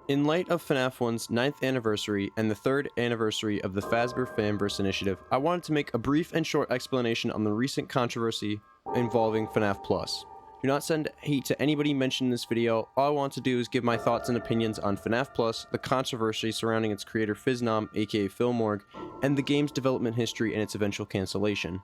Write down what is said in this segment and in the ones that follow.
In light of FNAF 1's 9th anniversary and the 3rd anniversary of the Fazbear Fanverse initiative, I wanted to make a brief and short explanation on the recent controversy involving FNAF Plus. Do not send hate to anybody mentioned in this video. All I want to do is give my thoughts and opinions on FNAF Plus, the controversy surrounding its creator Phisnom, aka Philmorg, and the game's development history and its eventual cancellation.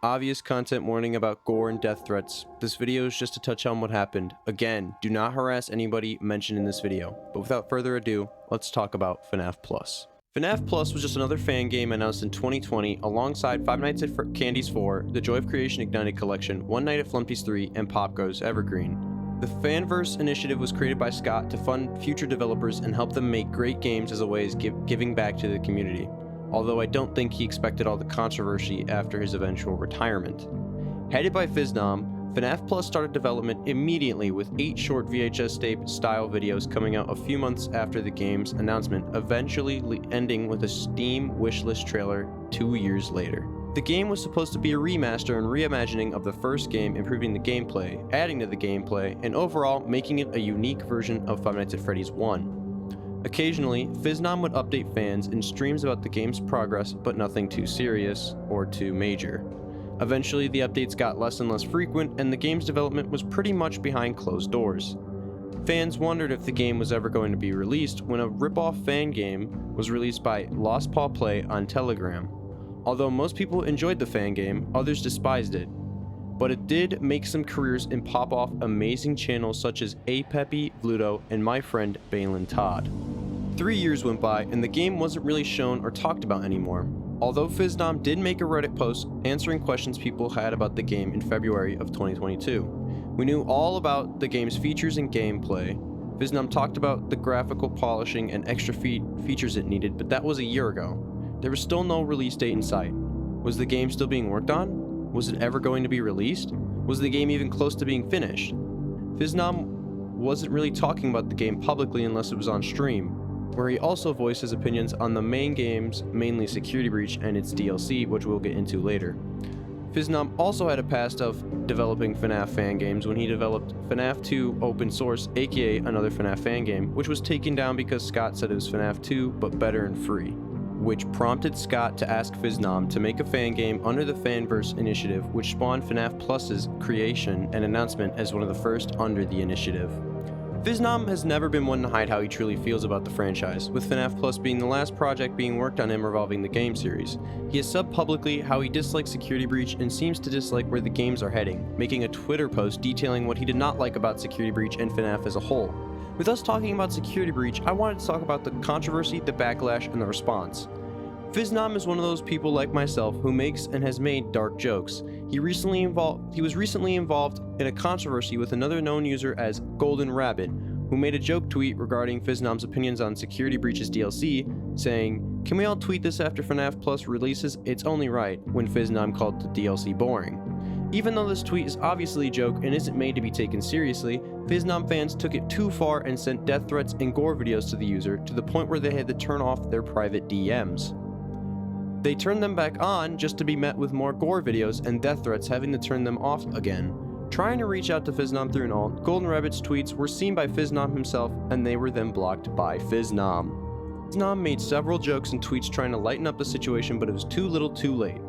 Obvious content warning about gore and death threats. This video is just to touch on what happened. Again, do not harass anybody mentioned in this video. But without further ado, let's talk about FNAF Plus. FNAF Plus was just another fan game announced in 2020 alongside Five Nights at Candy's 4, the Joy of Creation Ignited Collection, One Night at Flumpty's 3, and Pop Goes Evergreen. The Fanverse initiative was created by Scott to fund future developers and help them make great games as a way of giving back to the community. Although I don't think he expected all the controversy after his eventual retirement. Headed by Phisnom, FNAF Plus started development immediately with 8 short VHS style videos coming out a few months after the game's announcement, eventually ending with a Steam wishlist trailer 2 years later. The game was supposed to be a remaster and reimagining of the first game, improving the gameplay, adding to the gameplay, and overall making it a unique version of Five Nights at Freddy's 1. Occasionally, Phisnom would update fans in streams about the game's progress, but nothing too serious or too major. Eventually, the updates got less and less frequent, and the game's development was pretty much behind closed doors. Fans wondered if the game was ever going to be released when a rip-off fan game was released by Lost Paw Play on Telegram. Although most people enjoyed the fan game, others despised it. But it did make some careers in pop-off amazing channels such as Peppy, Vluto, and my friend Balin Todd. 3 years went by and the game wasn't really shown or talked about anymore. Although Phisnom did make a Reddit post answering questions people had about the game in February of 2022. We knew all about the game's features and gameplay. Phisnom talked about the graphical polishing and extra features it needed, but that was a year ago. There was still no release date in sight. Was the game still being worked on? Was it ever going to be released? Was the game even close to being finished? Phisnom wasn't really talking about the game publicly unless it was on stream, where he also voiced his opinions on the main games, mainly Security Breach and its DLC, which we'll get into later. Phisnom also had a past of developing FNAF fan games when he developed FNAF 2 open source, aka another FNAF fan game, which was taken down because Scott said it was FNAF 2 but better and free, which prompted Scott to ask Phisnom to make a fan game under the Fanverse initiative, which spawned FNAF Plus's creation and announcement as one of the first under the initiative. Phisnom has never been one to hide how he truly feels about the franchise, with FNAF Plus being the last project being worked on him revolving the game series. He has subbed publicly how he dislikes Security Breach and seems to dislike where the games are heading, making a Twitter post detailing what he did not like about Security Breach and FNAF as a whole. With us talking about Security Breach, I wanted to talk about the controversy, the backlash, and the response. Phisnom is one of those people like myself who makes and has made dark jokes. He was recently involved in a controversy with another known user as Golden Rabbit, who made a joke tweet regarding Phiznom's opinions on Security Breach's DLC, saying, "Can we all tweet this after FNAF Plus releases? It's only right," when Phisnom called the DLC boring. Even though this tweet is obviously a joke and isn't made to be taken seriously, Phisnom fans took it too far and sent death threats and gore videos to the user to the point where they had to turn off their private DMs. They turned them back on just to be met with more gore videos and death threats, having to turn them off again. Trying to reach out to Phisnom through an alt, Golden Rabbit's tweets were seen by Phisnom himself, and they were then blocked by Phisnom. Phisnom made several jokes and tweets trying to lighten up the situation, but it was too little too late.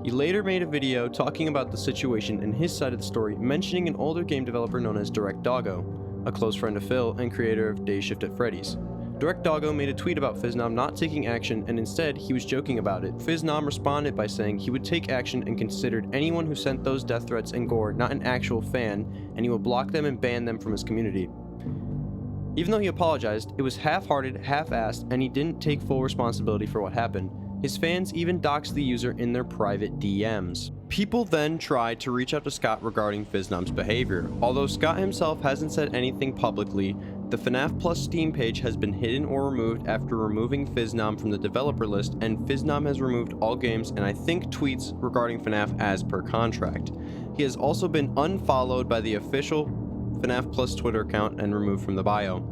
He later made a video talking about the situation and his side of the story, mentioning an older game developer known as Direct Doggo, a close friend of Phil and creator of Day Shift at Freddy's. Direct Doggo made a tweet about Phisnom not taking action, and instead he was joking about it. Phisnom responded by saying he would take action and considered anyone who sent those death threats and gore not an actual fan, and he would block them and ban them from his community. Even though he apologized, it was half-hearted, half-assed, and he didn't take full responsibility for what happened. His fans even doxed the user in their private DMs. People then tried to reach out to Scott regarding Phiznom's behavior. Although Scott himself hasn't said anything publicly, the FNAF Plus Steam page has been hidden or removed after removing Phisnom from the developer list, and Phisnom has removed all games and I think tweets regarding FNAF as per contract. He has also been unfollowed by the official FNAF Plus Twitter account and removed from the bio.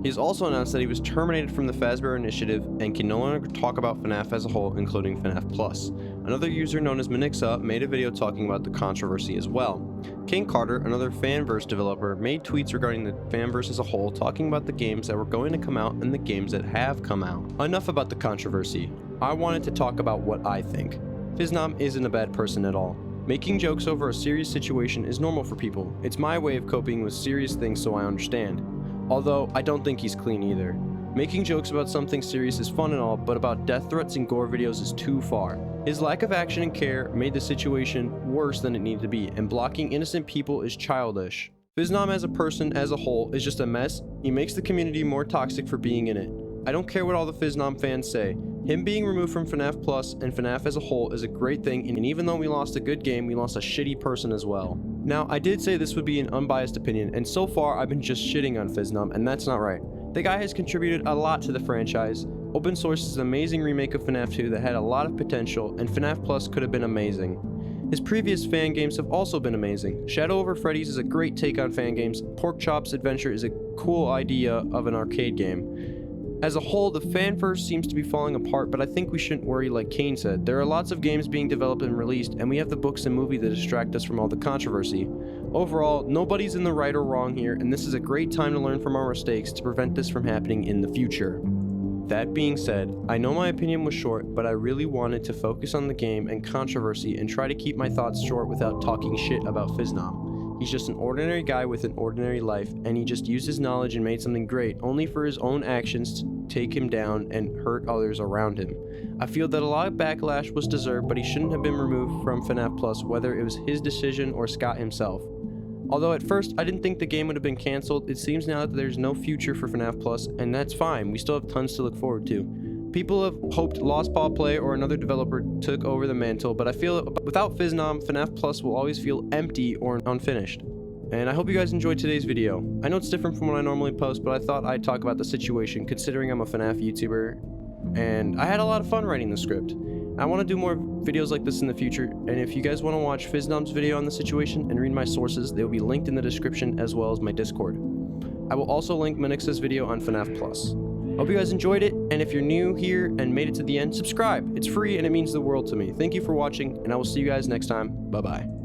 He has also announced that he was terminated from the Fazbear initiative and can no longer talk about FNAF as a whole, including FNAF Plus. Another user known as Minaxa made a video talking about the controversy as well. King Carter, another fanverse developer, made tweets regarding the fanverse as a whole, talking about the games that were going to come out and the games that have come out. Enough about the controversy. I wanted to talk about what I think. Phisnom isn't a bad person at all. Making jokes over a serious situation is normal for people. It's my way of coping with serious things, so I understand. Although, I don't think he's clean either. Making jokes about something serious is fun and all, but about death threats and gore videos is too far. His lack of action and care made the situation worse than it needed to be, and blocking innocent people is childish. Phisnom as a person as a whole is just a mess. He makes the community more toxic for being in it. I don't care what all the Phisnom fans say. Him being removed from FNAF Plus and FNAF as a whole is a great thing, and even though we lost a good game, we lost a shitty person as well. Now, I did say this would be an unbiased opinion, and so far I've been just shitting on Phisnom, and that's not right. The guy has contributed a lot to the franchise. Open Source is an amazing remake of FNAF 2 that had a lot of potential, and FNAF Plus could have been amazing. His previous fan games have also been amazing. Shadow Over Freddy's is a great take on fan games. Pork Chop's Adventure is a cool idea of an arcade game. As a whole, the fanverse seems to be falling apart, but I think we shouldn't worry like Kane said. There are lots of games being developed and released, and we have the books and movie that distract us from all the controversy. Overall, nobody's in the right or wrong here, and this is a great time to learn from our mistakes to prevent this from happening in the future. That being said, I know my opinion was short, but I really wanted to focus on the game and controversy and try to keep my thoughts short without talking shit about Phisnom. He's just an ordinary guy with an ordinary life, and he just used his knowledge and made something great, only for his own actions to take him down and hurt others around him. I feel that a lot of backlash was deserved, but he shouldn't have been removed from FNAF Plus, whether it was his decision or Scott himself. Although at first I didn't think the game would have been cancelled, it seems now that there's no future for FNAF Plus, and that's fine, we still have tons to look forward to. People have hoped Lost Paw Play or another developer took over the mantle, but I feel that without Phisnom, FNAF Plus will always feel empty or unfinished. And I hope you guys enjoyed today's video. I know it's different from what I normally post, but I thought I'd talk about the situation considering I'm a FNAF YouTuber, and I had a lot of fun writing the script. I want to do more videos like this in the future, and if you guys want to watch Phisnom's video on the situation and read my sources, they will be linked in the description as well as my Discord. I will also link Minaxa's video on FNAF Plus. Hope you guys enjoyed it, and if you're new here and made it to the end, subscribe. It's free and it means the world to me. Thank you for watching, and I will see you guys next time. Bye-bye.